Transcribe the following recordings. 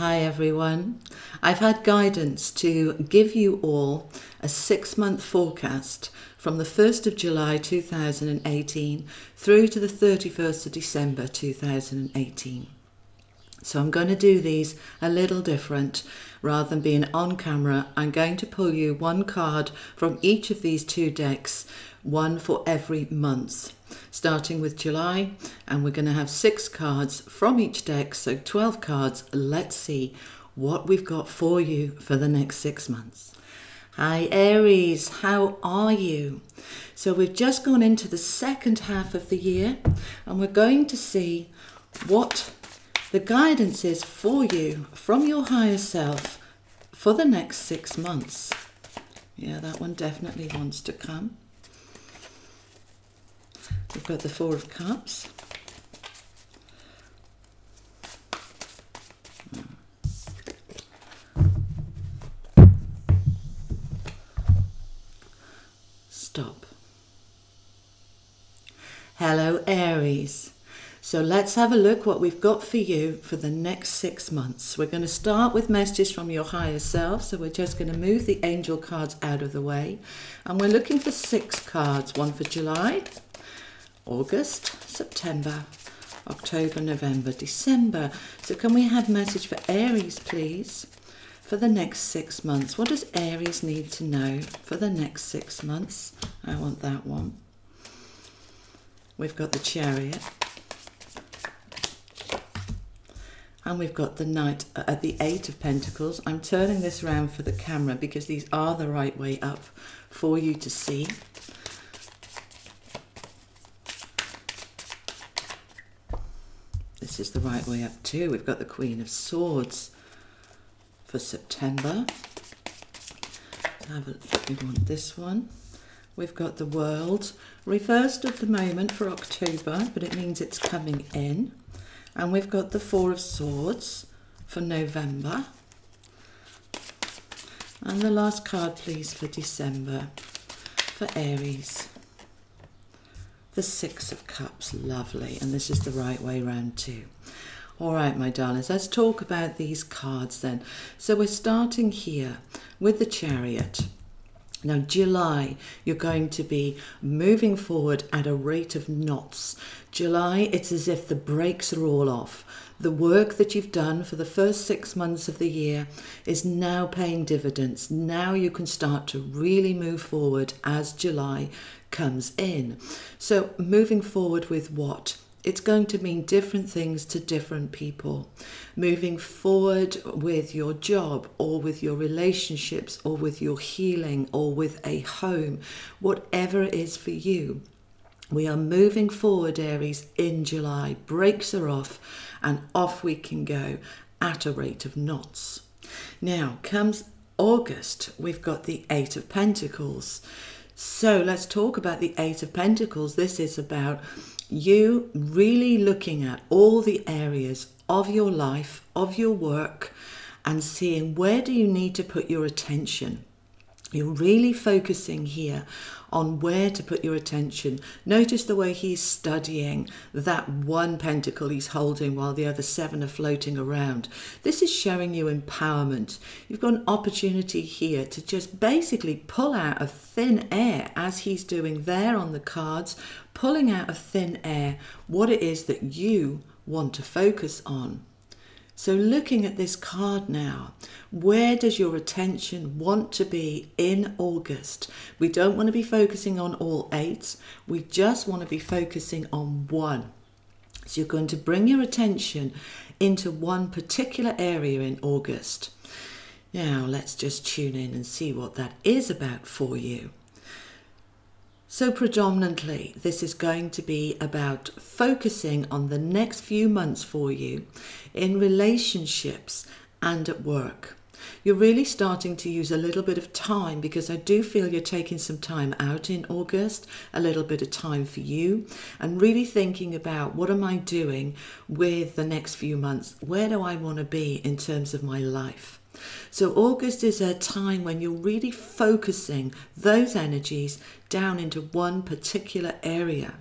Hi everyone. I've had guidance to give you all a 6-month forecast from the 1st of July 2018 through to the 31st of December 2018. So I'm going to do these a little different. Rather than being on camera, I'm going to pull you one card from each of these two decks, one for every month, starting with July, and we're going to have 6 cards from each deck, so 12 cards. Let's see what we've got for you for the next 6 months. Hi Aries, how are you? So we've just gone into the second half of the year, and we're going to see what the guidance is for you from your higher self for the next 6 months. Yeah, that one definitely wants to come. We've got the 4 of Cups. Stop. Hello Aries. So let's have a look what we've got for you for the next 6 months. We're going to start with messages from your higher self. So we're just going to move the angel cards out of the way. And we're looking for 6 cards. One for July, August, September, October, November, December. So can we have message for Aries, please, for the next 6 months? What does Aries need to know for the next 6 months? I want that one. We've got the Chariot. And we've got the Knight at the 8 of Pentacles. I'm turning this around for the camera because these are the right way up for you to see. This is the right way up too. We've got the Queen of Swords for September. We want this one. We've got the World reversed at the moment for October, but it means it's coming in. And we've got the 4 of Swords for November. And the last card, please, for December for Aries. The 6 of Cups, lovely. And this is the right way round too. All right, my darlings, let's talk about these cards then. So we're starting here with the Chariot. Now, July, you're going to be moving forward at a rate of knots. July, it's as if the brakes are all off. The work that you've done for the first 6 months of the year is now paying dividends. Now you can start to really move forward as July comes in. So moving forward with what? It's going to mean different things to different people. Moving forward with your job or with your relationships or with your healing or with a home, whatever it is for you. We are moving forward, Aries, in July. Brakes are off and off we can go at a rate of knots. Now comes August. We've got the 8 of Pentacles. So let's talk about the 8 of Pentacles. This is about you really looking at all the areas of your life, of your work, and seeing where do you need to put your attention. You're really focusing here on where to put your attention. Notice the way he's studying that one pentacle he's holding while the other 7 are floating around. This is showing you empowerment. You've got an opportunity here to just basically pull out of thin air, as he's doing there on the cards, pulling out of thin air what it is that you want to focus on. So looking at this card now, where does your attention want to be in August? We don't want to be focusing on all 8. We just want to be focusing on one. So you're going to bring your attention into one particular area in August. Now let's just tune in and see what that is about for you. So predominantly, this is going to be about focusing on the next few months for you in relationships and at work. You're really starting to use a little bit of time, because I do feel you're taking some time out in August, a little bit of time for you, and really thinking about what am I doing with the next few months? Where do I want to be in terms of my life? So August is a time when you're really focusing those energies down into one particular area.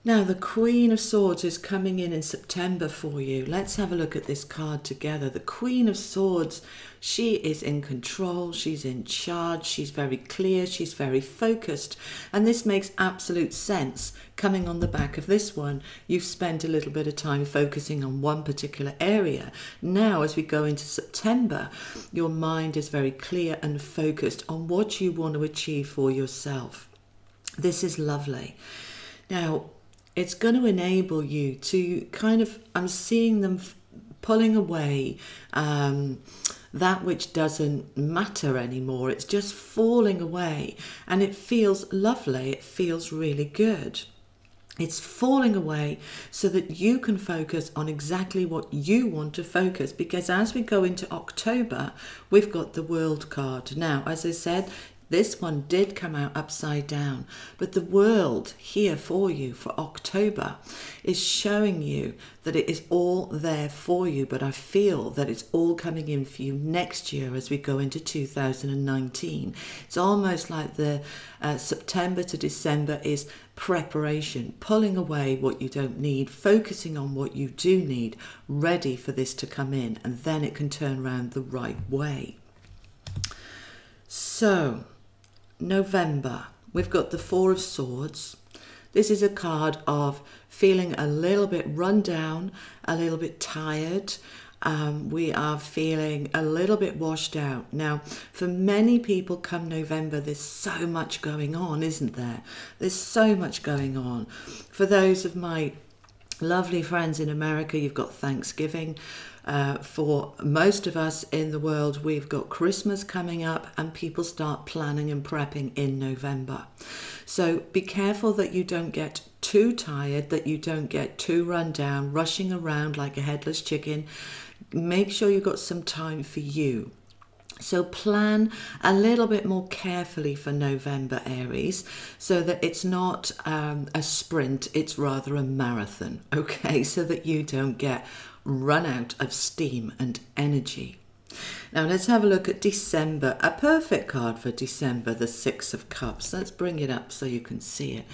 Now the Queen of Swords is coming in September for you. Let's have a look at this card together. The Queen of Swords, she is in control, she's in charge, she's very clear, she's very focused, and this makes absolute sense. Coming on the back of this one, you've spent a little bit of time focusing on one particular area. Now as we go into September, your mind is very clear and focused on what you want to achieve for yourself. This is lovely. Now it's going to enable you to kind of, I'm seeing them pulling away that which doesn't matter anymore. It's just falling away, and it feels lovely. It feels really good. It's falling away so that you can focus on exactly what you want to focus, because as we go into October, we've got the World card. Now, as I said, this one did come out upside down, but the World here for you for October is showing you that it is all there for you, but I feel that it's all coming in for you next year as we go into 2019. It's almost like the September to December is preparation, pulling away what you don't need, focusing on what you do need, ready for this to come in, and then it can turn around the right way. So November, we've got the Four of Swords. This is a card of feeling a little bit run down, a little bit tired. We are feeling a little bit washed out. Now, for many people come November, there's so much going on, isn't there? There's so much going on. For those of my lovely friends in America, you've got Thanksgiving. For most of us in the world, we've got Christmas coming up, and people start planning and prepping in November. So be careful that you don't get too tired, that you don't get too run down, rushing around like a headless chicken. Make sure you've got some time for you. So plan a little bit more carefully for November, Aries, so that it's not a sprint, it's rather a marathon, okay? So that you don't get run out of steam and energy. Now let's have a look at December, a perfect card for December, the Six of Cups. Let's bring it up so you can see it.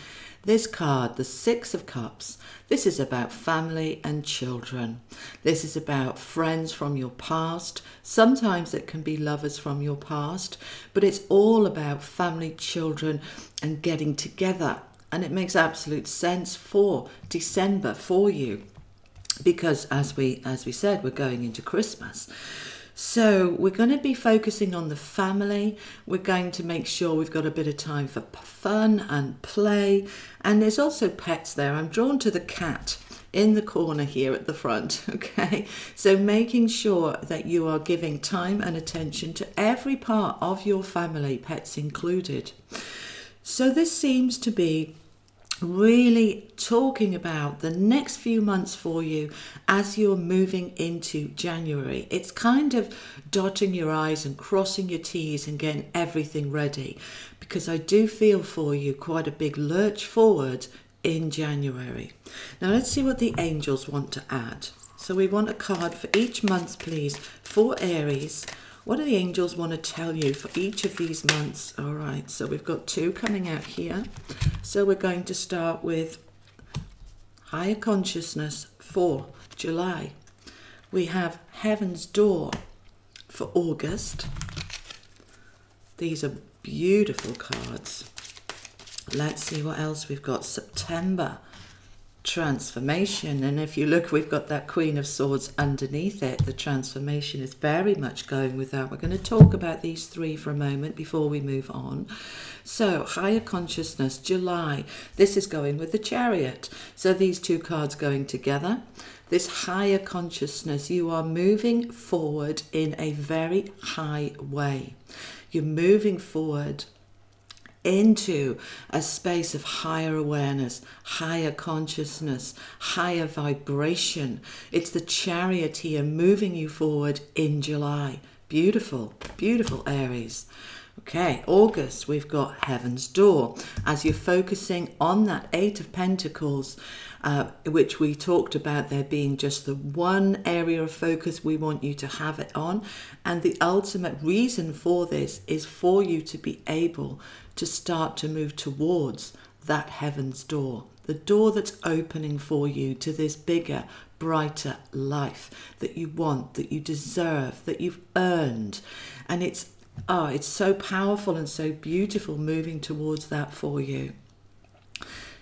This card, the Six of Cups, this is about family and children. This is about friends from your past. Sometimes it can be lovers from your past, but it's all about family, children, and getting together. And it makes absolute sense for December for you, because as we said, we're going into Christmas. So we're going to be focusing on the family. We're going to make sure we've got a bit of time for fun and play. And there's also pets there. I'm drawn to the cat in the corner here at the front, okay? So making sure that you are giving time and attention to every part of your family, pets included. So this seems to be really talking about the next few months for you as you're moving into January. It's kind of dotting your I's and crossing your T's and getting everything ready, because I do feel for you quite a big lurch forward in January. Now let's see what the angels want to add. So we want a card for each month, please, for Aries. What do the angels want to tell you for each of these months? All right, so we've got two coming out here. So we're going to start with higher consciousness for July. We have Heaven's Door for August. These are beautiful cards. Let's see what else we've got. September, transformation. And if you look, we've got that Queen of Swords underneath it. The transformation is very much going with that. We're going to talk about these three for a moment before we move on. So higher consciousness, July, this is going with the Chariot. So these two cards going together. This higher consciousness, you are moving forward in a very high way. You're moving forward into a space of higher awareness, higher consciousness, higher vibration. It's the Chariot here moving you forward in July. Beautiful, beautiful, Aries. Okay, August, we've got Heaven's Door. As you're focusing on that Eight of Pentacles, which we talked about there being just the one area of focus we want you to have it on. And the ultimate reason for this is for you to be able to start to move towards that Heaven's Door. the door that's opening for you to this bigger, brighter life that you want, that you deserve, that you've earned. And it's so powerful and so beautiful moving towards that for you.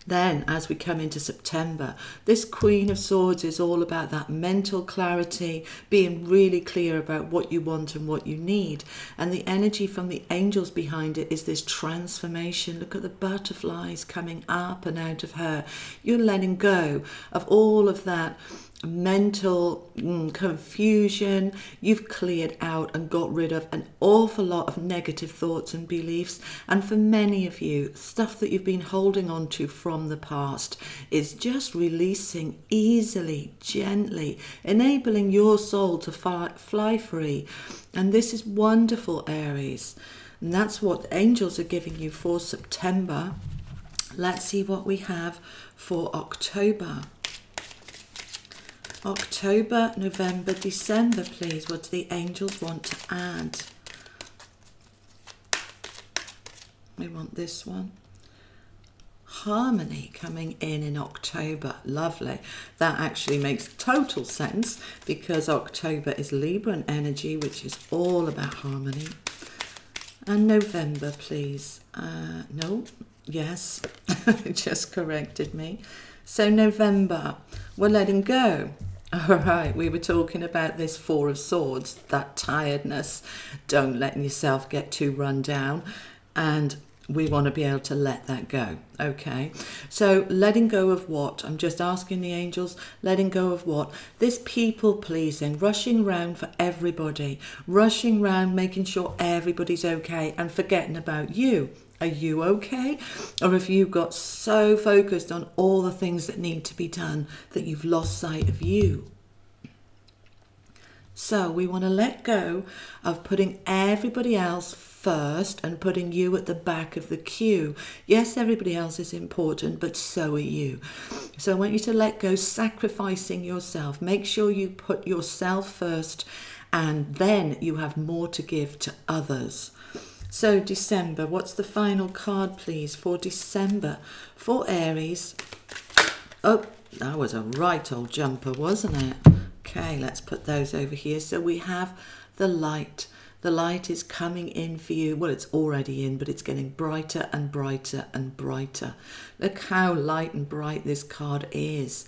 Then as we come into September, this Queen of Swords is all about that mental clarity, being really clear about what you want and what you need. And the energy from the angels behind it is this transformation. Look at the butterflies coming up and out of her. You're letting go of all of that mental confusion. You've cleared out and got rid of an awful lot of negative thoughts and beliefs, and for many of you, stuff that you've been holding on to from the past is just releasing easily, gently, enabling your soul to fly free. And this is wonderful, Aries, and that's what angels are giving you for September. Let's see what we have for October. October, November, December, please. What do the angels want to add? We want this one. Harmony coming in October. Lovely. That actually makes total sense because October is Libran energy, which is all about harmony. And November, please. No, yes, it just corrected me. So November, we're letting go. All right, we were talking about this Four of Swords, that tiredness. Don't let yourself get too run down. And we want to be able to let that go. Okay, so letting go of what? I'm just asking the angels, letting go of what? This people pleasing, rushing around for everybody, rushing around, making sure everybody's okay and forgetting about you. Are you okay? Or have you got so focused on all the things that need to be done that you've lost sight of you? So we want to let go of putting everybody else first and putting you at the back of the queue. Yes, everybody else is important, but so are you. So I want you to let go, sacrificing yourself. Make sure you put yourself first, and then you have more to give to others. So December, what's the final card, please, for December for Aries? Oh, that was a right old jumper, wasn't it? Okay, let's put those over here. So we have the light. The light is coming in for you. Well, it's already in, but it's getting brighter and brighter and brighter. Look how light and bright this card is.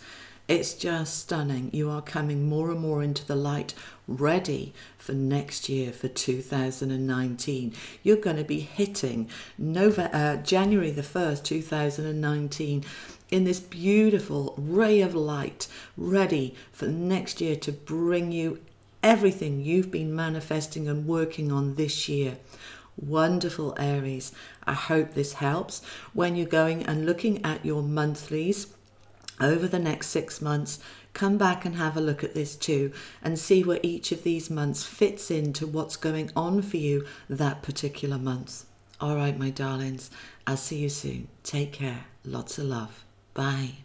It's just stunning. You are coming more and more into the light, ready for next year, for 2019. You're going to be hitting January the 1st, 2019, in this beautiful ray of light, ready for next year to bring you everything you've been manifesting and working on this year. Wonderful, Aries. I hope this helps. When you're going and looking at your monthlies over the next 6 months, come back and have a look at this too and see where each of these months fits into what's going on for you that particular month. All right, my darlings, I'll see you soon. Take care. Lots of love. Bye.